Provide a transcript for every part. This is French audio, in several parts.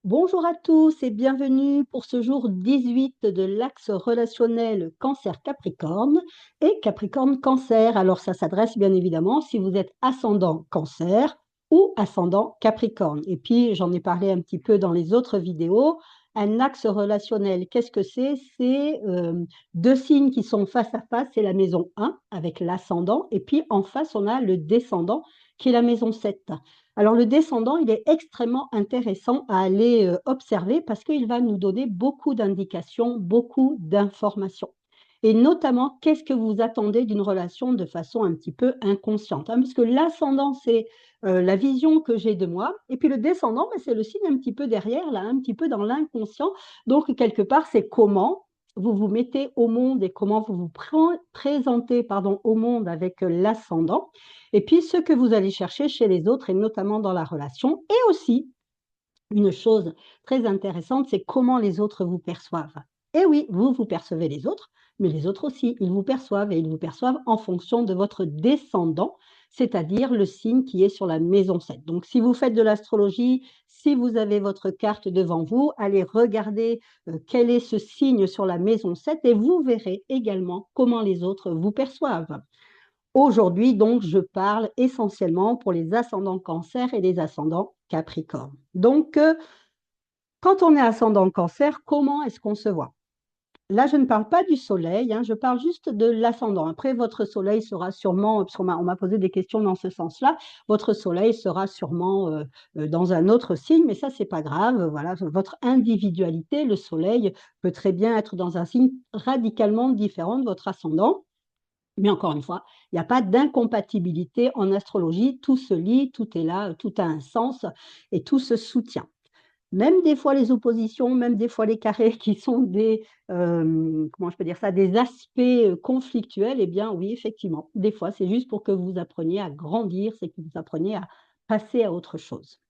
Bonjour à tous et bienvenue pour ce jour 18 de l'axe relationnel Cancer-Capricorne et Capricorne-Cancer. Alors ça s'adresse bien évidemment si vous êtes ascendant Cancer ou ascendant Capricorne. Et puis j'en ai parlé un petit peu dans les autres vidéos. Un axe relationnel, qu'est-ce que c'est? C'est deux signes qui sont face à face, c'est la maison 1 avec l'ascendant et puis en face on a le descendant qui est la maison 7. Alors le descendant, il est extrêmement intéressant à aller observer parce qu'il va nous donner beaucoup d'indications, beaucoup d'informations. Et notamment, qu'est-ce que vous attendez d'une relation de façon un petit peu inconsciente, hein, parce que l'ascendant, c'est la vision que j'ai de moi, et puis le descendant, ben, c'est le signe un petit peu derrière, là, un petit peu dans l'inconscient. Donc, quelque part, c'est comment vous vous mettez au monde et comment vous vous présentez pardon, au monde avec l'ascendant. Et puis, ce que vous allez chercher chez les autres et notamment dans la relation. Et aussi, une chose très intéressante, c'est comment les autres vous perçoivent. Et oui, vous, vous percevez les autres, mais les autres aussi, ils vous perçoivent et ils vous perçoivent en fonction de votre descendant, c'est-à-dire le signe qui est sur la maison 7. Donc, si vous faites de l'astrologie, si vous avez votre carte devant vous, allez regarder quel est ce signe sur la maison 7 et vous verrez également comment les autres vous perçoivent. Aujourd'hui, donc, je parle essentiellement pour les ascendants Cancer et les ascendants Capricorne. Donc, quand on est ascendant Cancer, comment est-ce qu'on se voit? Là, je ne parle pas du soleil, hein, je parle juste de l'ascendant. Après, votre soleil sera sûrement, parce qu'on m'a posé des questions dans ce sens-là, votre soleil sera sûrement dans un autre signe, mais ça, c'est pas grave. Voilà, votre individualité, le soleil peut très bien être dans un signe radicalement différent de votre ascendant. Mais encore une fois, il n'y a pas d'incompatibilité en astrologie, tout se lie, tout est là, tout a un sens et tout se soutient. Même des fois les oppositions, même des fois les carrés qui sont des, comment je peux dire ça? Des aspects, conflictuels, eh bien oui, effectivement, des fois, c'est juste pour que vous appreniez à grandir, c'est que vous appreniez à passer à autre chose.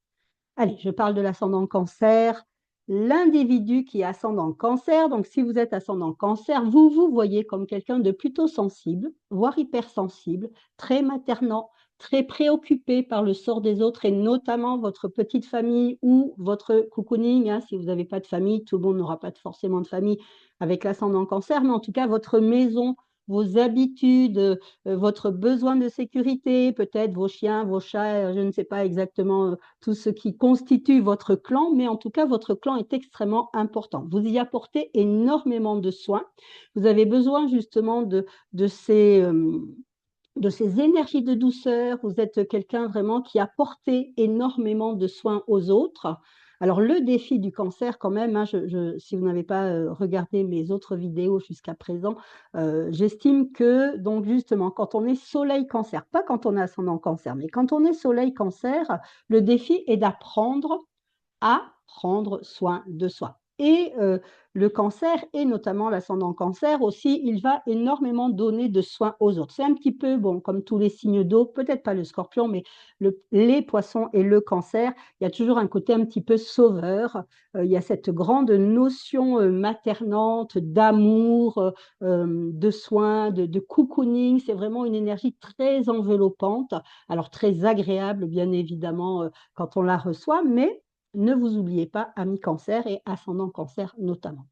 Allez, je parle de l'ascendant Cancer. L'individu qui est ascendant Cancer, donc si vous êtes ascendant Cancer, vous vous voyez comme quelqu'un de plutôt sensible, voire hypersensible, très maternant, très préoccupé par le sort des autres et notamment votre petite famille ou votre cocooning, hein, si vous n'avez pas de famille, tout le monde n'aura pas forcément de famille avec l'ascendant Cancer, mais en tout cas votre maison, vos habitudes, votre besoin de sécurité, peut-être vos chiens, vos chats, je ne sais pas exactement tout ce qui constitue votre clan, mais en tout cas, votre clan est extrêmement important. Vous y apportez énormément de soins. Vous avez besoin justement de ces, de ces énergies de douceur. Vous êtes quelqu'un vraiment qui apporte énormément de soins aux autres. Alors, le défi du cancer, quand même, hein, si vous n'avez pas regardé mes autres vidéos jusqu'à présent, j'estime que, donc justement, quand on est soleil cancer, pas quand on est ascendant cancer, mais quand on est soleil cancer, le défi est d'apprendre à prendre soin de soi. Et le cancer, et notamment l'ascendant cancer aussi, il va énormément donner de soins aux autres. C'est un petit peu, bon, comme tous les signes d'eau, peut-être pas le scorpion, mais les poissons et le cancer, il y a toujours un côté un petit peu sauveur. Il y a cette grande notion maternante, d'amour, de soins, de cocooning. C'est vraiment une énergie très enveloppante, alors très agréable, bien évidemment, quand on la reçoit, mais ne vous oubliez pas, amis cancer et ascendant cancer notamment.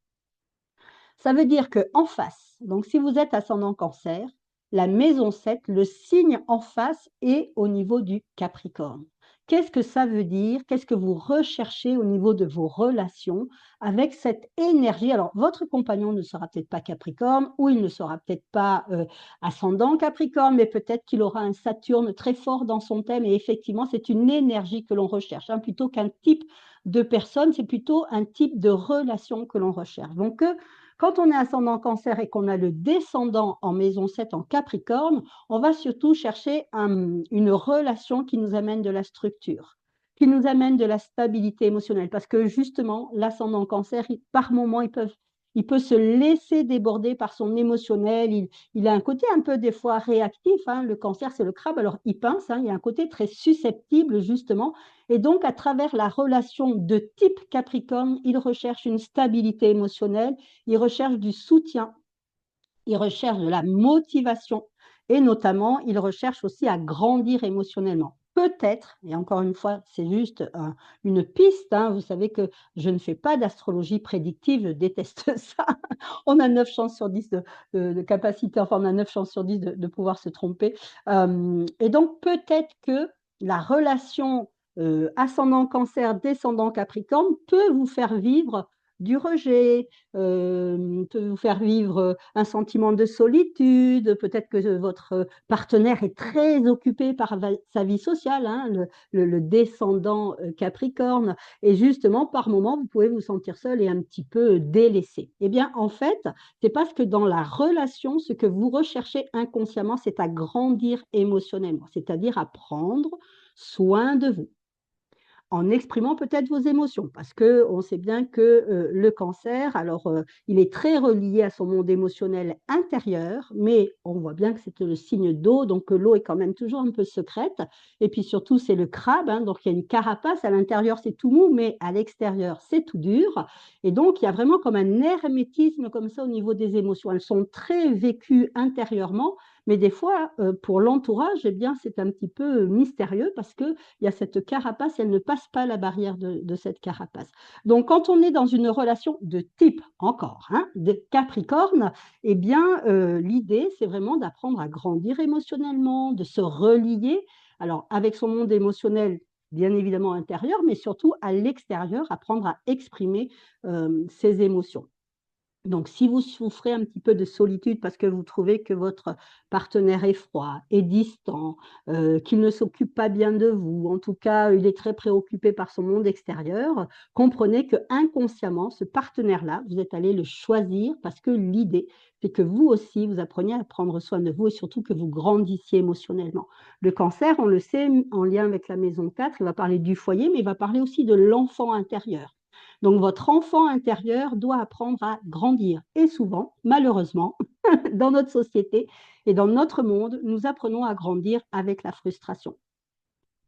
Ça veut dire qu'en face, donc si vous êtes ascendant cancer, la maison 7, le signe en face est au niveau du Capricorne. Qu'est-ce que ça veut dire? Qu'est-ce que vous recherchez au niveau de vos relations avec cette énergie? Alors, votre compagnon ne sera peut-être pas Capricorne ou il ne sera peut-être pas ascendant Capricorne, mais peut-être qu'il aura un Saturne très fort dans son thème et effectivement, c'est une énergie que l'on recherche, hein, plutôt qu'un type de personne, c'est plutôt un type de relation que l'on recherche. Donc, quand on est ascendant cancer et qu'on a le descendant en maison 7 en Capricorne, on va surtout chercher une relation qui nous amène de la structure, qui nous amène de la stabilité émotionnelle. Parce que justement, l'ascendant cancer, par moments, il peut se laisser déborder par son émotionnel. Il a un côté un peu des fois réactif, hein. Le cancer, c'est le crabe, alors il pince, hein. Il y a un côté très susceptible justement. Et donc, à travers la relation de type Capricorne, il recherche une stabilité émotionnelle, il recherche du soutien, il recherche de la motivation et notamment, il recherche aussi à grandir émotionnellement. peut-être, et encore une fois, c'est juste une piste, hein, vous savez que je ne fais pas d'astrologie prédictive, je déteste ça. On a 9 chances sur 10 de capacité, enfin on a 9 chances sur 10 de pouvoir se tromper. Et donc peut-être que la relation ascendant Cancer, descendant Capricorne peut vous faire vivre du rejet, peut vous faire vivre un sentiment de solitude, peut-être que votre partenaire est très occupé par sa vie sociale, hein, le descendant Capricorne, et justement, par moment, vous pouvez vous sentir seul et un petit peu délaissé. Eh bien, en fait, c'est parce que dans la relation, ce que vous recherchez inconsciemment, c'est à grandir émotionnellement, c'est-à-dire à prendre soin de vous en exprimant peut-être vos émotions, parce qu'on sait bien que le cancer, alors il est très relié à son monde émotionnel intérieur, mais on voit bien que c'est le signe d'eau, donc l'eau est quand même toujours un peu secrète, et puis surtout c'est le crabe, hein, donc il y a une carapace, à l'intérieur c'est tout mou, mais à l'extérieur c'est tout dur, et donc il y a vraiment comme un hermétisme comme ça au niveau des émotions, elles sont très vécues intérieurement, mais des fois, pour l'entourage, eh bien, c'est un petit peu mystérieux parce que il y a cette carapace, elle ne passe pas la barrière de cette carapace. Donc, quand on est dans une relation de type, encore, hein, de Capricorne, eh bien, l'idée, c'est vraiment d'apprendre à grandir émotionnellement, de se relier, alors avec son monde émotionnel, bien évidemment intérieur, mais surtout à l'extérieur, apprendre à exprimer ses émotions. Donc, si vous souffrez un petit peu de solitude parce que vous trouvez que votre partenaire est froid, est distant, qu'il ne s'occupe pas bien de vous, en tout cas, il est très préoccupé par son monde extérieur, comprenez que inconsciemment, ce partenaire-là, vous êtes allé le choisir parce que l'idée, c'est que vous aussi, vous appreniez à prendre soin de vous et surtout que vous grandissiez émotionnellement. Le cancer, on le sait, en lien avec la maison 4, il va parler du foyer, mais il va parler aussi de l'enfant intérieur. Donc, votre enfant intérieur doit apprendre à grandir. Et souvent, malheureusement, dans notre société et dans notre monde, nous apprenons à grandir avec la frustration.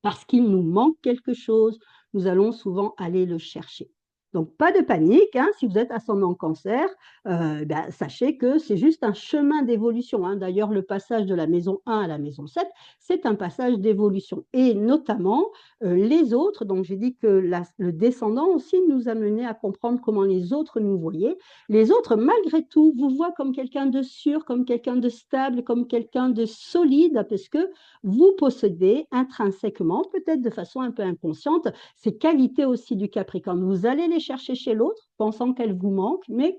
Parce qu'il nous manque quelque chose, nous allons souvent aller le chercher. Donc, pas de panique, hein, si vous êtes ascendant cancer, ben, sachez que c'est juste un chemin d'évolution, hein. D'ailleurs, le passage de la maison 1 à la maison 7, c'est un passage d'évolution. Et notamment, les autres, donc j'ai dit que le descendant aussi nous a mené à comprendre comment les autres nous voyaient. Les autres, malgré tout, vous voient comme quelqu'un de sûr, comme quelqu'un de stable, comme quelqu'un de solide, parce que vous possédez intrinsèquement, peut-être de façon un peu inconsciente, ces qualités aussi du Capricorne. Vous allez les chercher chez l'autre, pensant qu'elles vous manquent, mais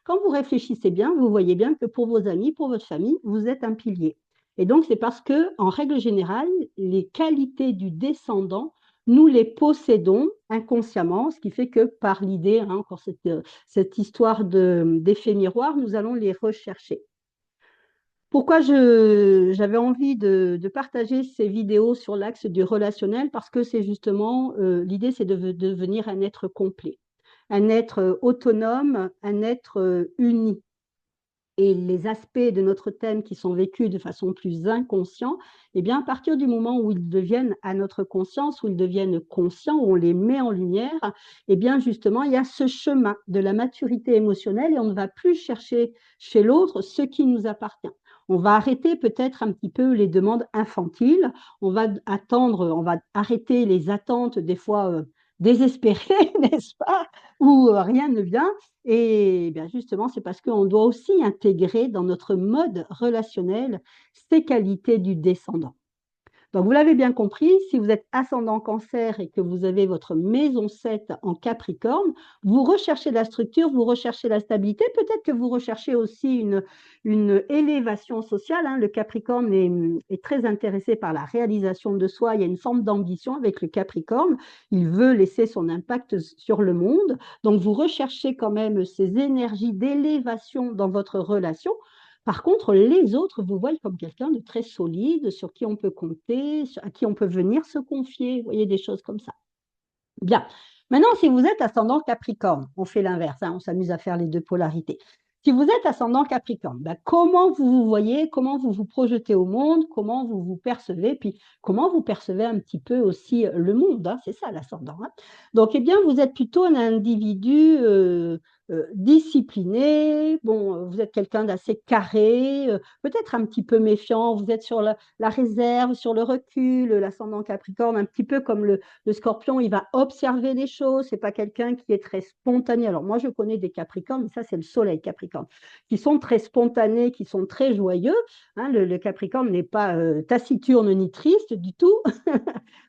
quand vous réfléchissez bien, vous voyez bien que pour vos amis, pour votre famille, vous êtes un pilier. Et donc, c'est parce que, en règle générale, les qualités du descendant, nous les possédons inconsciemment, ce qui fait que par l'idée, hein, encore cette histoire d'effet miroir, nous allons les rechercher. Pourquoi j'avais envie de partager ces vidéos sur l'axe du relationnel? Parce que c'est justement, l'idée, c'est de devenir un être complet, un être autonome, un être uni. Et les aspects de notre thème qui sont vécus de façon plus inconsciente, eh bien, à partir du moment où ils deviennent à notre conscience, où ils deviennent conscients, où on les met en lumière, eh bien, justement, il y a ce chemin de la maturité émotionnelle et on ne va plus chercher chez l'autre ce qui nous appartient. On va arrêter peut-être un petit peu les demandes infantiles, on va attendre, on va arrêter les attentes des fois désespérées, n'est-ce pas, où rien ne vient, et bien justement, c'est parce qu'on doit aussi intégrer dans notre mode relationnel ces qualités du descendant. Donc, vous l'avez bien compris, si vous êtes ascendant cancer et que vous avez votre maison 7 en Capricorne, vous recherchez la structure, vous recherchez la stabilité, peut-être que vous recherchez aussi une élévation sociale, hein. Le Capricorne est très intéressé par la réalisation de soi, il y a une forme d'ambition avec le Capricorne, il veut laisser son impact sur le monde, donc vous recherchez quand même ces énergies d'élévation dans votre relation. Par contre, les autres vous voient comme quelqu'un de très solide, sur qui on peut compter, à qui on peut venir se confier. Vous voyez, des choses comme ça. Bien. Maintenant, si vous êtes ascendant Capricorne, on fait l'inverse, hein, on s'amuse à faire les deux polarités. Si vous êtes ascendant Capricorne, ben, comment vous vous voyez, comment vous vous projetez au monde, comment vous vous percevez, puis comment vous percevez un petit peu aussi le monde, hein, c'est ça l'ascendant, hein. Donc, eh bien, vous êtes plutôt un individu discipliné, bon, vous êtes quelqu'un d'assez carré, peut-être un petit peu méfiant, vous êtes sur la réserve, sur le recul, l'ascendant Capricorne, un petit peu comme le Scorpion, il va observer les choses, c'est pas quelqu'un qui est très spontané. Alors moi, je connais des Capricornes, mais ça, c'est le Soleil Capricorne, qui sont très spontanés, qui sont très joyeux. Hein, le Capricorne n'est pas taciturne ni triste du tout.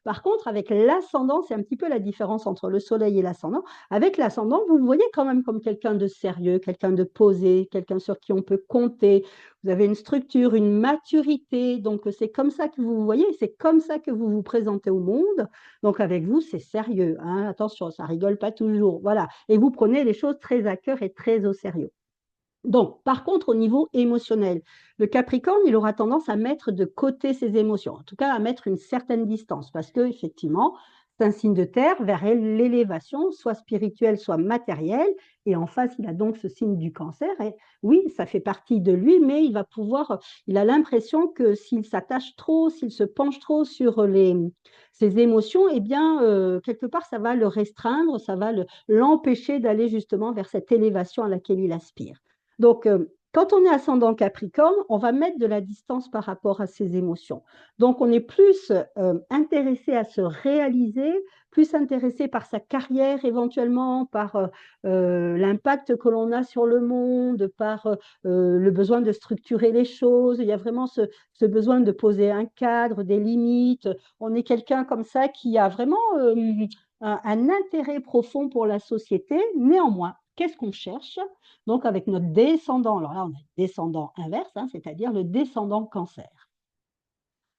Par contre, avec l'ascendant, c'est un petit peu la différence entre le Soleil et l'ascendant. Avec l'ascendant, vous voyez quand même comme quelqu'un de sérieux, quelqu'un de posé, quelqu'un sur qui on peut compter. Vous avez une structure, une maturité. Donc, c'est comme ça que vous vous voyez, c'est comme ça que vous vous présentez au monde. Donc, avec vous, c'est sérieux. Hein. Attention, ça rigole pas toujours. Voilà. Et vous prenez les choses très à cœur et très au sérieux. Donc, par contre, au niveau émotionnel, le Capricorne, il aura tendance à mettre de côté ses émotions, en tout cas à mettre une certaine distance, parce que effectivement, c'est un signe de terre vers l'élévation, soit spirituelle, soit matérielle, et en face, il a donc ce signe du Cancer. Et oui, ça fait partie de lui, mais il a l'impression que s'il s'attache trop, s'il se penche trop sur ses émotions, eh bien, quelque part, ça va le restreindre, ça va l'empêcher d'aller justement vers cette élévation à laquelle il aspire. Donc, quand on est ascendant Capricorne, on va mettre de la distance par rapport à ses émotions. Donc, on est plus intéressé à se réaliser, plus intéressé par sa carrière éventuellement, par l'impact que l'on a sur le monde, par le besoin de structurer les choses. Il y a vraiment ce besoin de poser un cadre, des limites. On est quelqu'un comme ça qui a vraiment un intérêt profond pour la société. Néanmoins, qu'est-ce qu'on cherche? Donc, avec notre descendant, alors là, on a le descendant inverse, hein, c'est-à-dire le descendant Cancer.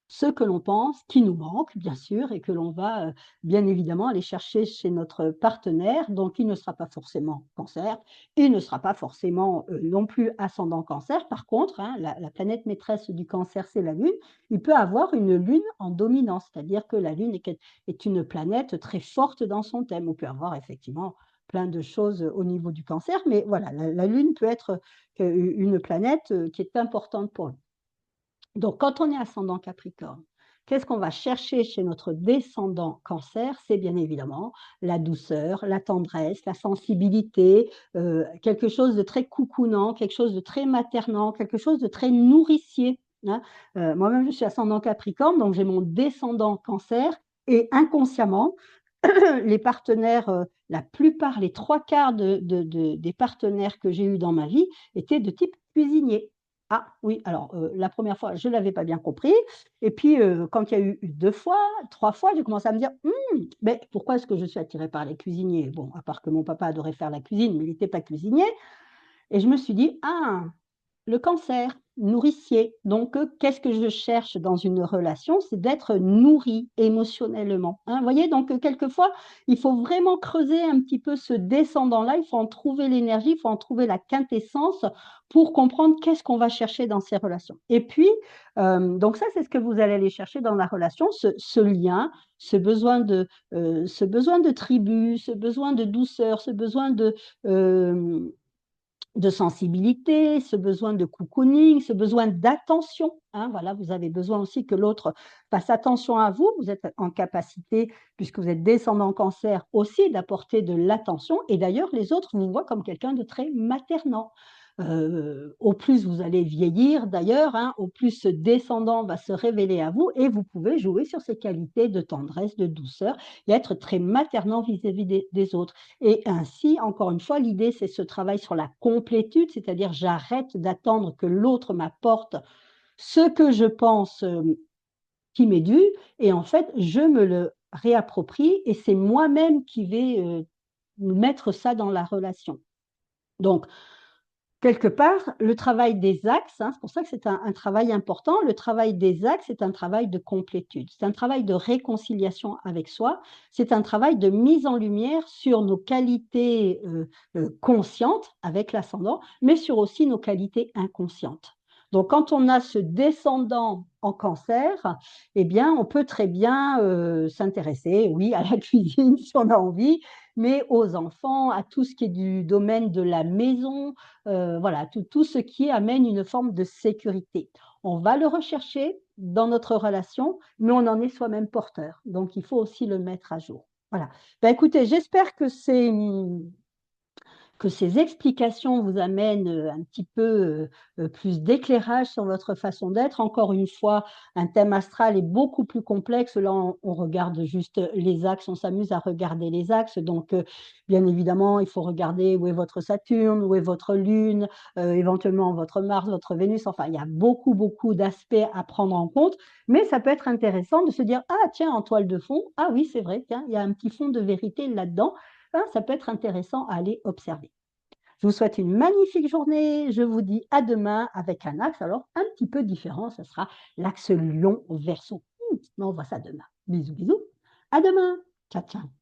Ce que l'on pense qui nous manque, bien sûr, et que l'on va bien évidemment aller chercher chez notre partenaire. Donc, il ne sera pas forcément Cancer, il ne sera pas forcément non plus ascendant Cancer. Par contre, hein, la planète maîtresse du Cancer, c'est la Lune. Il peut avoir une Lune en dominance, c'est-à-dire que la Lune est une planète très forte dans son thème. On peut avoir effectivement plein de choses au niveau du Cancer, mais voilà, la Lune peut être une planète qui est importante pour lui. Donc, quand on est ascendant Capricorne, qu'est-ce qu'on va chercher chez notre descendant Cancer? C'est bien évidemment la douceur, la tendresse, la sensibilité, quelque chose de très coucounant, quelque chose de très maternant, quelque chose de très nourricier. Hein. Moi-même, je suis ascendant Capricorne, donc j'ai mon descendant Cancer, et inconsciemment, les partenaires, la plupart, les trois quarts des partenaires que j'ai eus dans ma vie étaient de type cuisinier. Ah oui, alors la première fois, je ne l'avais pas bien compris. Et puis, quand il y a eu 2 fois, 3 fois, j'ai commencé à me dire: mais pourquoi est-ce que je suis attirée par les cuisiniers ?» Bon, à part que mon papa adorait faire la cuisine, mais il n'était pas cuisinier. Et je me suis dit: «Ah, le Cancer, nourricier. Donc, qu'est-ce que je cherche dans une relation? C'est d'être nourri émotionnellement. Hein, vous voyez, donc, quelquefois, il faut vraiment creuser un petit peu ce descendant-là. Il faut en trouver l'énergie, il faut en trouver la quintessence pour comprendre qu'est-ce qu'on va chercher dans ces relations. Et puis, donc ça, c'est ce que vous allez aller chercher dans la relation, ce lien, ce besoin de tribu, ce besoin de douceur, ce besoin de sensibilité, ce besoin de cocooning, ce besoin d'attention. Hein, voilà, vous avez besoin aussi que l'autre fasse attention à vous. Vous êtes en capacité, puisque vous êtes descendant Cancer, aussi d'apporter de l'attention. Et d'ailleurs, les autres vous voient comme quelqu'un de très maternant. Au plus vous allez vieillir, d'ailleurs, hein, au plus ce descendant va se révéler à vous et vous pouvez jouer sur ses qualités de tendresse, de douceur et être très maternant vis-à-vis des autres. Et ainsi, encore une fois, l'idée, c'est ce travail sur la complétude, c'est-à-dire j'arrête d'attendre que l'autre m'apporte ce que je pense qui m'est dû, et en fait, je me le réapproprie et c'est moi-même qui vais mettre ça dans la relation. Donc, quelque part, le travail des axes, hein, c'est pour ça que c'est un travail important, le travail des axes, c'est un travail de complétude, c'est un travail de réconciliation avec soi, c'est un travail de mise en lumière sur nos qualités conscientes avec l'ascendant, mais sur aussi nos qualités inconscientes. Donc, quand on a ce descendant en Cancer, eh bien, on peut très bien s'intéresser, oui, à la cuisine si on a envie, mais aux enfants, à tout ce qui est du domaine de la maison, voilà, tout ce qui amène une forme de sécurité. On va le rechercher dans notre relation, mais on en est soi-même porteur. Donc, il faut aussi le mettre à jour. Voilà. Ben, écoutez, j'espère que que ces explications vous amènent un petit peu plus d'éclairage sur votre façon d'être. Encore une fois, un thème astral est beaucoup plus complexe. Là, on regarde juste les axes, on s'amuse à regarder les axes. Donc, bien évidemment, il faut regarder où est votre Saturne, où est votre Lune, éventuellement votre Mars, votre Vénus. Enfin, il y a beaucoup, beaucoup d'aspects à prendre en compte. Mais ça peut être intéressant de se dire, ah tiens, en toile de fond, ah oui, c'est vrai, tiens, il y a un petit fond de vérité là-dedans. Hein, ça peut être intéressant à aller observer. Je vous souhaite une magnifique journée. Je vous dis à demain avec un axe alors un petit peu différent. Ce sera l'axe Lion-Verseau. On voit ça demain. Bisous, bisous. À demain. Ciao, ciao.